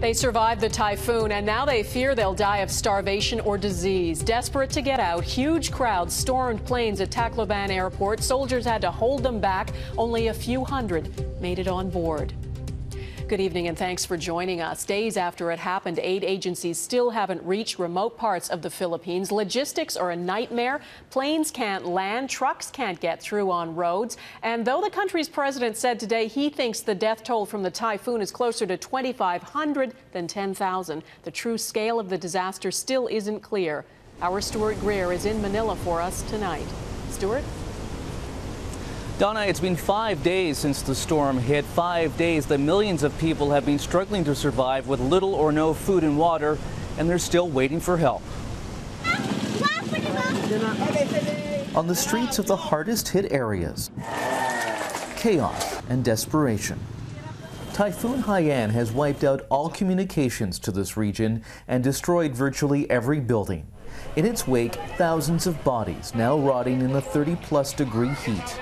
They survived the typhoon, and now they fear they'll die of starvation or disease. Desperate to get out, huge crowds stormed planes at Tacloban Airport. Soldiers had to hold them back. Only a few hundred made it on board. Good evening and thanks for joining us. Days after it happened, aid agencies still haven't reached remote parts of the Philippines. Logistics are a nightmare. Planes can't land, trucks can't get through on roads. And though the country's president said today he thinks the death toll from the typhoon is closer to 2,500 than 10,000, the true scale of the disaster still isn't clear. Our Stuart Greer is in Manila for us tonight. Stuart? Donna, it's been 5 days since the storm hit. 5 days that millions of people have been struggling to survive with little or no food and water, and they're still waiting for help. On the streets of the hardest hit areas, chaos and desperation. Typhoon Haiyan has wiped out all communications to this region and destroyed virtually every building. In its wake, thousands of bodies now rotting in the 30-plus degree heat.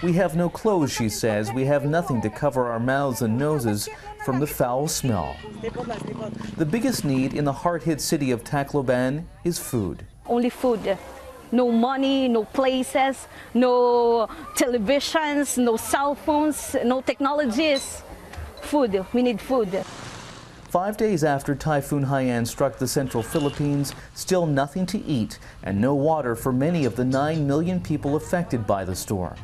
We have no clothes, she says. We have nothing to cover our mouths and noses from the foul smell. The biggest need in the hard-hit city of Tacloban is food. Only food. No money, no places, no televisions, no cell phones, no technologies. Food. We need food. 5 days after Typhoon Haiyan struck the central Philippines, still nothing to eat and no water for many of the 9 million people affected by the storm.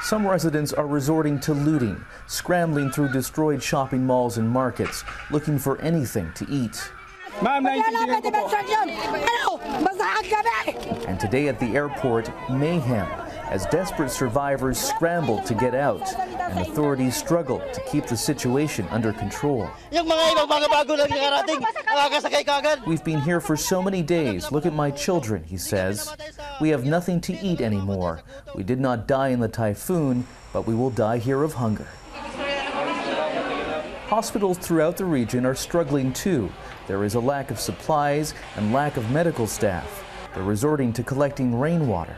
Some residents are resorting to looting, scrambling through destroyed shopping malls and markets, looking for anything to eat. And today at the airport, mayhem, as desperate survivors scrambled to get out and authorities struggled to keep the situation under control. We've been here for so many days. Look at my children, he says. We have nothing to eat anymore. We did not die in the typhoon, but we will die here of hunger. Hospitals throughout the region are struggling too. There is a lack of supplies and lack of medical staff. They're resorting to collecting rainwater.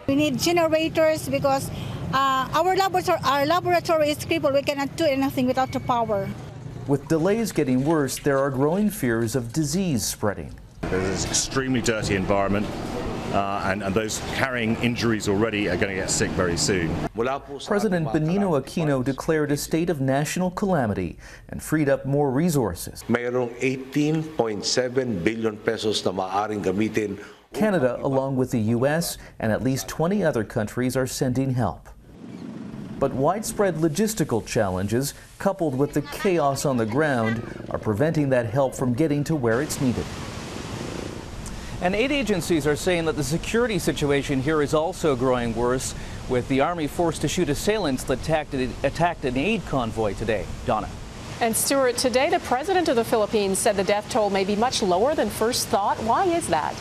We need generators because our laboratory is crippled. We cannot do anything without the power. With delays getting worse, there are growing fears of disease spreading. There's an extremely dirty environment, and those carrying injuries already are going to get sick very soon. President Benigno Aquino declared a state of national calamity and freed up more resources. Mayroong 18.7 billion pesos na maaaring gamitin. Canada, along with the U.S. and at least 20 other countries, are sending help. But widespread logistical challenges, coupled with the chaos on the ground, are preventing that help from getting to where it's needed. And aid agencies are saying that the security situation here is also growing worse, with the Army forced to shoot assailants that attacked an aid convoy today. Donna. And Stuart, today the president of the Philippines said the death toll may be much lower than first thought. Why is that?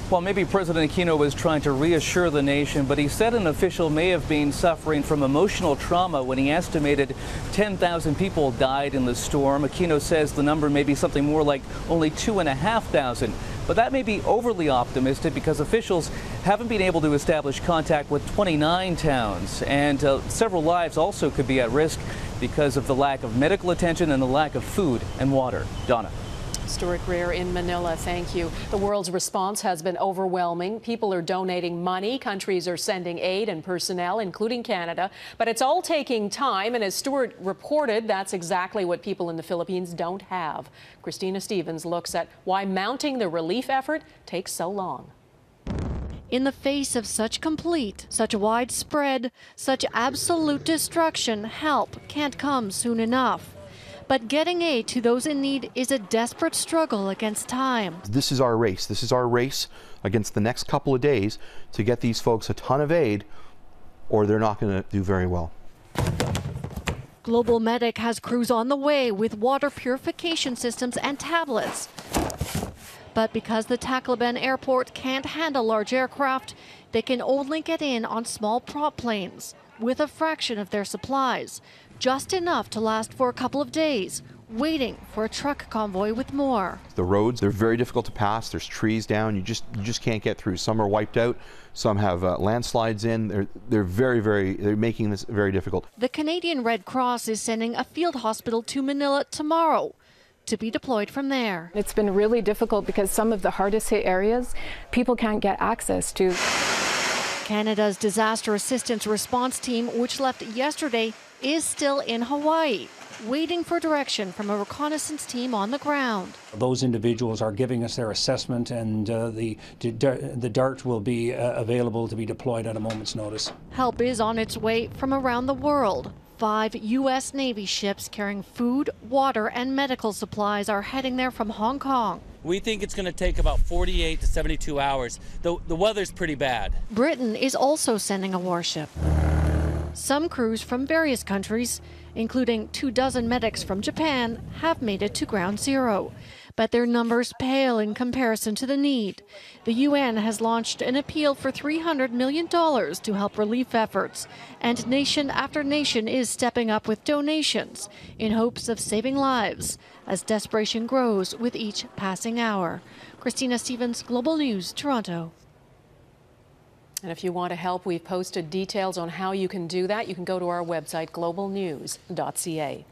Well, maybe President Aquino was trying to reassure the nation, but he said an official may have been suffering from emotional trauma when he estimated 10,000 people died in the storm. Aquino says the number may be something more like only 2,500. But that may be overly optimistic because officials haven't been able to establish contact with 29 towns. And several lives also could be at risk because of the lack of medical attention and the lack of food and water. Donna. Stuart Greer in Manila, thank you. The world's response has been overwhelming. People are donating money. Countries are sending aid and personnel, including Canada. But it's all taking time. And as Stuart reported, that's exactly what people in the Philippines don't have. Christina Stevens looks at why mounting the relief effort takes so long. In the face of such complete, such widespread, such absolute destruction, help can't come soon enough. But getting aid to those in need is a desperate struggle against time. This is our race. This is our race against the next couple of days to get these folks a ton of aid, or they're not going to do very well. Global Medic has crews on the way with water purification systems and tablets. But because the Tacloban airport can't handle large aircraft, they can only get in on small prop planes with a fraction of their supplies. Just enough to last for a couple of days waiting for a truck convoy with more. The roads, they're very difficult to pass. There's trees down. You just can't get through. Some are wiped out. Some have landslides in. They're making this very difficult. The Canadian Red Cross is sending a field hospital to Manila tomorrow to be deployed from there. It's been really difficult because some of the hardest hit areas, people can't get access to. Canada's Disaster Assistance Response Team, which left yesterday, is still in Hawaii, waiting for direction from a reconnaissance team on the ground. Those individuals are giving us their assessment, and the DART will be available to be deployed at a moment's notice. Help is on its way from around the world. 5 U.S. Navy ships carrying food, water, and medical supplies are heading there from Hong Kong. We think it's going to take about 48 to 72 hours. The weather's pretty bad. Britain is also sending a warship. Some crews from various countries, including 24 medics from Japan, have made it to Ground Zero. But their numbers pale in comparison to the need. The UN has launched an appeal for $300 million to help relief efforts. And nation after nation is stepping up with donations in hopes of saving lives as desperation grows with each passing hour. Christina Stevens, Global News, Toronto. And if you want to help, we've posted details on how you can do that. You can go to our website, globalnews.ca.